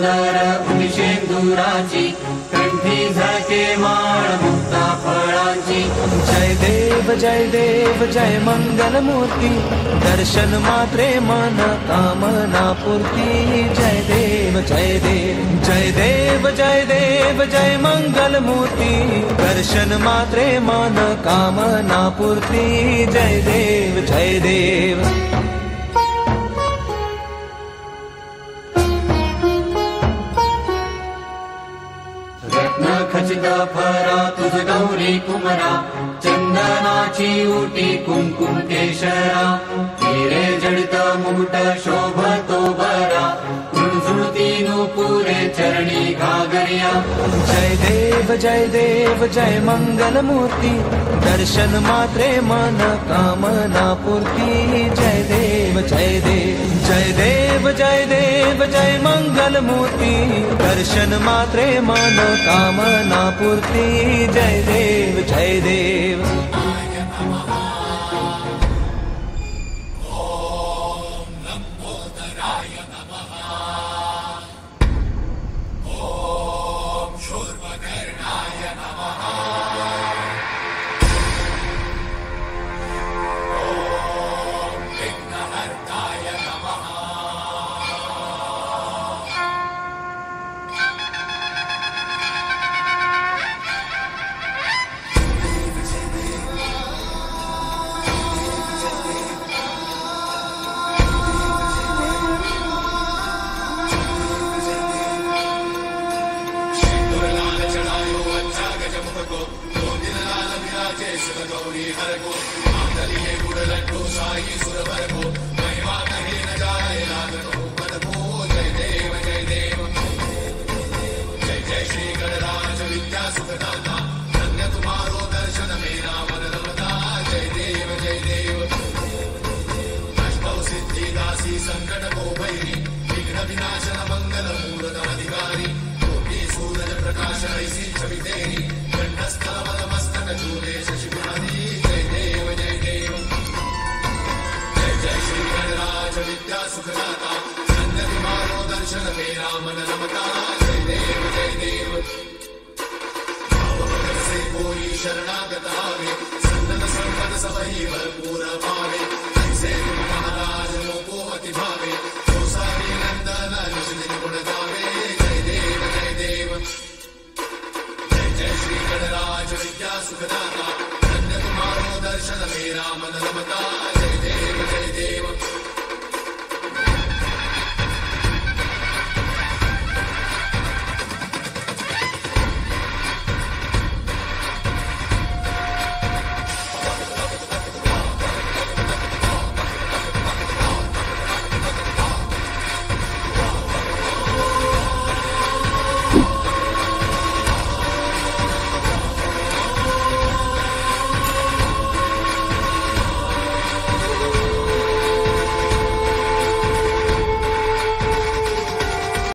सुंदर उदिशेंदुराची कंठी झळके माळ मुक्ता फळांची। जय देव जय मंगल मूर्ती दर्शन मात्रे मन कामना पूर्ती। जय देव जय देव जय मंगल मूर्ती दर्शन मात्रे मन कामना पूर्ती। जय देव रत्न खचित फरा तुझ गौरी कुमरा चंदनाची उटी कुंकुम केशरा। हिरे जडित मुकुट शोभतो बरा झुळझुळती नुपुरे चरणी घागरिया। जय देव जय मंगल मूर्ती दर्शन मात्रे मन कामना पूर्ती। जय देव जय मंगल मूर्ती दर्शन मात्रे मन कामना पूर्ती। जय देव शरणागत आवे सन्नत संपद सबही भरपूर पावे।